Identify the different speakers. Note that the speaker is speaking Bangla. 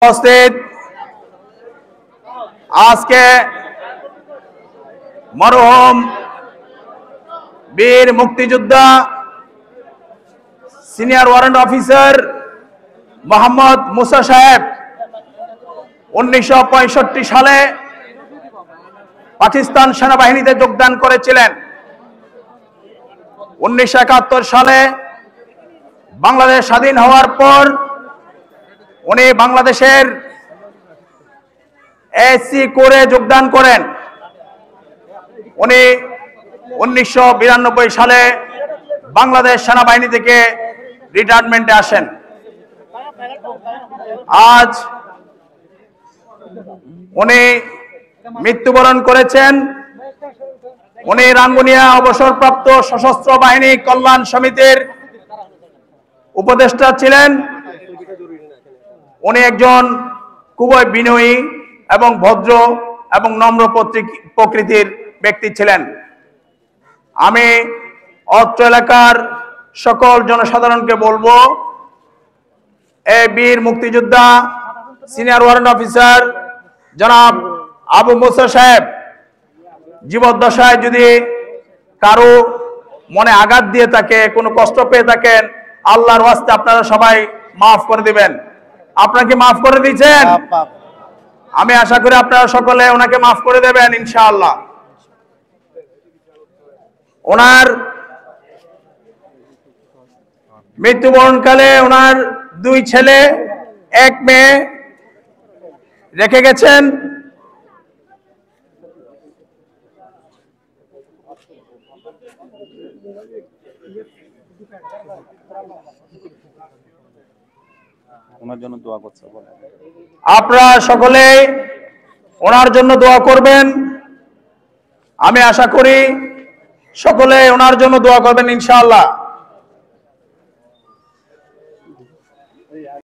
Speaker 1: উপস্থিত আজকে মরহুম বীর মুক্তিযোদ্ধা senior warrant officer Mohammad Musa সাহেব 1965 সালে পাকিস্তান সেনাবাহিনীতে যোগদান করেছিলেন। 1971 সালে বাংলাদেশ স্বাধীন হওয়ার পর উনি বাংলাদেশের এসসি কোরে যোগদান করেন। উনি 1992 সালে বাংলাদেশ সেনাবাহিনী থেকে রিটায়ারমেন্টে আসেন। আজ উনি মৃত্যুবরণ করেছেন। উনি রাঙ্গুনিয়া অবসরপ্রাপ্ত সশস্ত্র বাহিনী কল্যাণ সমিতির উপদেষ্টা ছিলেন। উনি একজন খুবই বিনয়ী এবং ভদ্র এবং নম্র প্রকৃতির ব্যক্তি ছিলেন। আমি অত্র এলাকার সকল জনসাধারণকে বলবো, এই বীর মুক্তিযোদ্ধা সিনিয়র ওয়ারেন্ট অফিসার জনাব আবু মুসা সাহেব জীবদ্দশায় যদি কারো মনে আঘাত দিয়ে থাকে, কোনো কষ্ট পেয়ে থাকেন, আল্লাহর ওয়াস্তে আপনারা সবাই মাফ করে দিবেন। আপনাকে মাফ করে দিয়েছেন, আমি আশা করি আপনারা সকলে ওনাকে মাফ করে দেবেন ইনশাআল্লাহ। ওনার মৃত্যুবরণকালে ওনার 2 ছেলে 1 মেয়ে রেখে গেছেন।
Speaker 2: ওনার জন্য দোয়া করছে,
Speaker 1: আপনারা সকলে ওনার জন্য দোয়া করবেন। আমি আশা করি সকলে ওনার জন্য দোয়া করবেন ইনশাআল্লাহ।